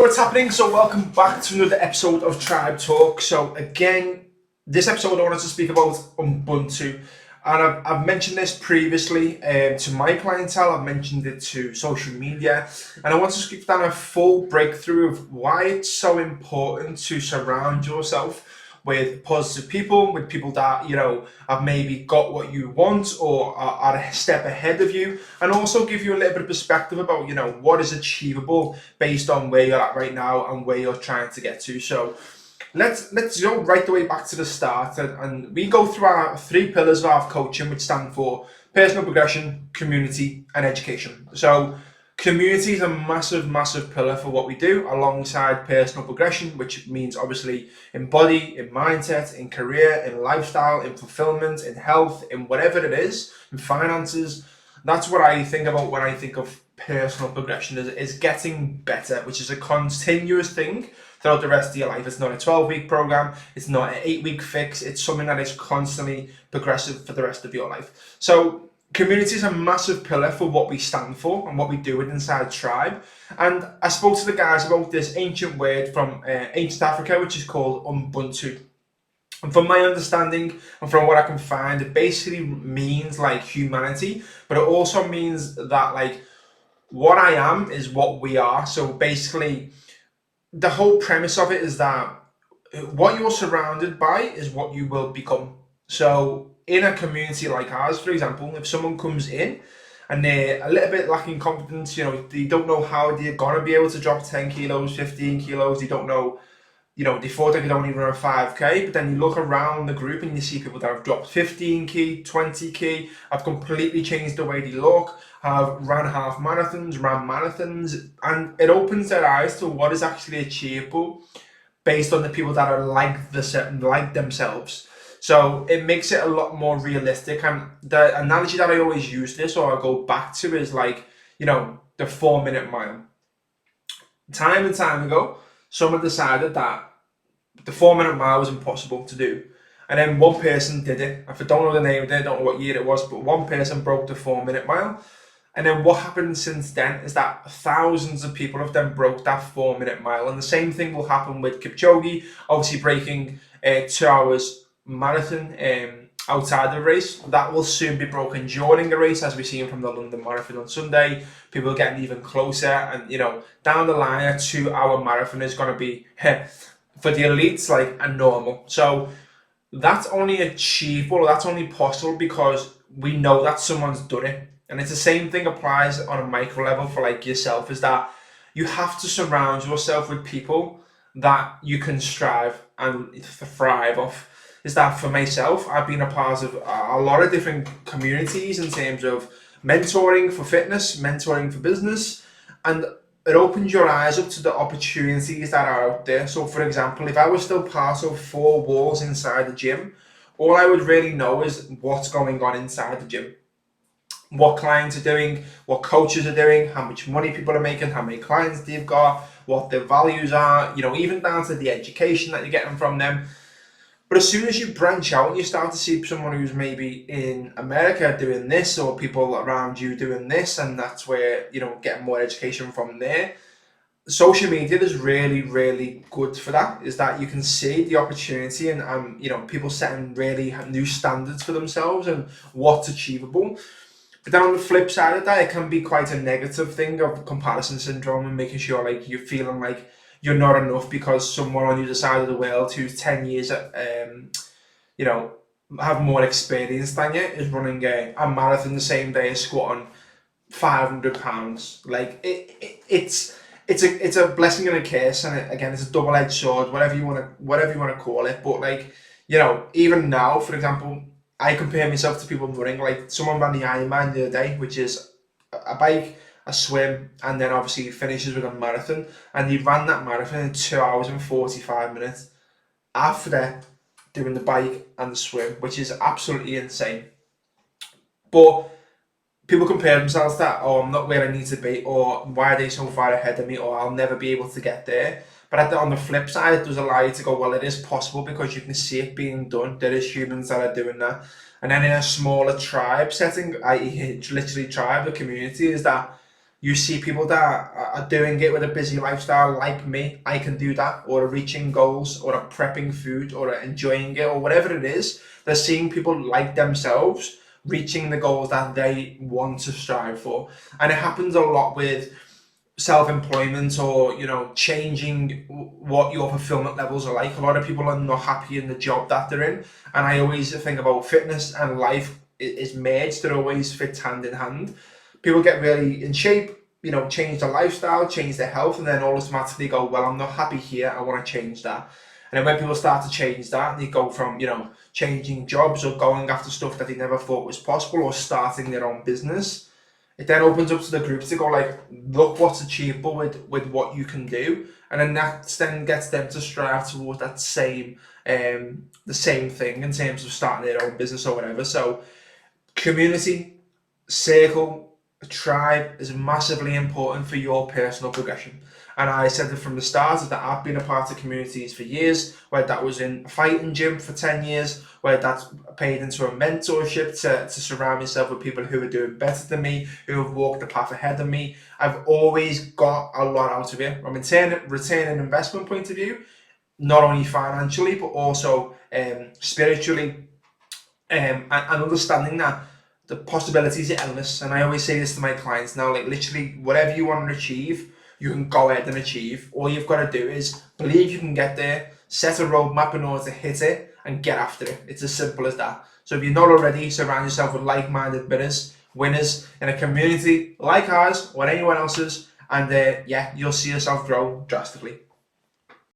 What's happening? So welcome back to another episode of Tribe Talk. So again, this episode I wanted to speak about Ubuntu, and I've mentioned this previously to my clientele. I've mentioned it to social media, and I want to give down a full breakthrough of why it's so important to surround yourself with positive people, with people that have maybe got what you want or are a step ahead of you, and also give you a little bit of perspective about what is achievable based on where you're at right now and where you're trying to get to. So let's go right the way back to the start, and we go through our three pillars of our coaching, which stand for personal progression, community, and education. So community is a massive pillar for what we do, alongside personal progression, which means obviously in body, in mindset, in career, in lifestyle, in fulfillment, in health, in whatever it is, in finances. That's what I think about when I think of personal progression, is getting better, which is a continuous thing throughout the rest of your life. It's not a 12-week program, it's not an 8-week fix, it's something that is constantly progressive for the rest of your life. So community is a massive pillar for what we stand for and what we do inside Tryb. And I spoke to the guys about this ancient word from ancient Africa, which is called Ubuntu. And from my understanding and from what I can find, it basically means like humanity, but it also means that like what I am is what we are. So basically, the whole premise of it is that what you're surrounded by is what you will become. So in a community like ours, for example, if someone comes in and they're a little bit lacking confidence, they don't know how they're gonna be able to drop 10 kilos, 15 kilos, they don't know, they thought they could only run a 5k, but then you look around the group and you see people that have dropped 15k, 20k, have completely changed the way they look, have ran half marathons, ran marathons, and it opens their eyes to what is actually achievable based on the people that are like themselves. So it makes it a lot more realistic. And the analogy that I always use this, or I go back to, is like, the 4-minute mile. Time and time ago, someone decided that the 4-minute mile was impossible to do. And then one person did it. If I don't know the name of it, I don't know what year it was, but one person broke the 4-minute mile. And then what happened since then is that thousands of people have then broke that 4-minute mile. And the same thing will happen with Kipchoge, obviously breaking 2 hours marathon outside the race. That will soon be broken during the race, as we've seen from the London Marathon on Sunday. People are getting even closer, and down the line, a 2-hour marathon is going to be for the elites like a normal. So that's only achievable, that's only possible because we know that someone's done it. And it's the same thing applies on a micro level for like yourself, is that you have to surround yourself with people that you can strive and thrive off. Is that for myself, I've been a part of a lot of different communities in terms of mentoring for fitness, mentoring for business, and it opens your eyes up to the opportunities that are out there. So for example, if I was still part of 4 walls inside the gym, all I would really know is what's going on inside the gym. What clients are doing, what coaches are doing, how much money people are making, how many clients they've got, what their values are, even down to the education that you're getting from them. But as soon as you branch out and you start to see someone who's maybe in America doing this, or people around you doing this, and that's where, getting more education from there. Social media is really good for that, is that you can see the opportunity and people setting really new standards for themselves and what's achievable. But then on the flip side of that, it can be quite a negative thing of comparison syndrome, and making sure like you're feeling like you're not enough because someone on the other side of the world who's 10 years have more experience than you is running a marathon the same day as squatting 500 pounds. Like it's a blessing and a curse, and again, it's a double-edged sword, whatever you want to call it. But like, even now, for example, I compare myself to people running. Like someone ran the Ironman the other day, which is a bike, a swim, and then obviously finishes with a marathon. And he ran that marathon in 2 hours and 45 minutes after doing the bike and the swim, which is absolutely insane. But people compare themselves to that, oh, I'm not where I need to be, or why are they so far ahead of me, or I'll never be able to get there. But on the flip side, it does allow you to go, well, it is possible because you can see it being done. There is humans that are doing that. And then in a smaller tribe setting, i.e. literally tribe, the community, is that You see people that are doing it with a busy lifestyle like me. I can do that, or are reaching goals, or are prepping food, or are enjoying it, or whatever it is. They're seeing people like themselves reaching the goals that they want to strive for. And it happens a lot with self-employment, or changing what your fulfillment levels are like. A lot of people are not happy in the job that they're in, and I always think about fitness and life is merged. It always fits hand in hand. People get really in shape, change their lifestyle, change their health, and then automatically go, well, I'm not happy here, I want to change that. And then when people start to change that, they go from changing jobs or going after stuff that they never thought was possible, or starting their own business. It then opens up to the groups to go like, look what's achievable with what you can do, and then that then gets them to strive towards that same the same thing in terms of starting their own business or whatever. So community, circle, a tribe is massively important for your personal progression. And I said it from the start that I've been a part of communities for years, whether that was in a fighting gym for 10 years, whether that's paid into a mentorship to surround myself with people who are doing better than me, who have walked the path ahead of me. I've always got a lot out of it from a return and investment point of view, not only financially, but also spiritually, and understanding that the possibilities are endless. And I always say this to my clients now, like literally whatever you want to achieve, you can go ahead and achieve. All you've got to do is believe you can get there, set a roadmap in order to hit it, and get after it. It's as simple as that. So if you're not already, surround yourself with like-minded winners in a community like ours or anyone else's, and yeah, you'll see yourself grow drastically.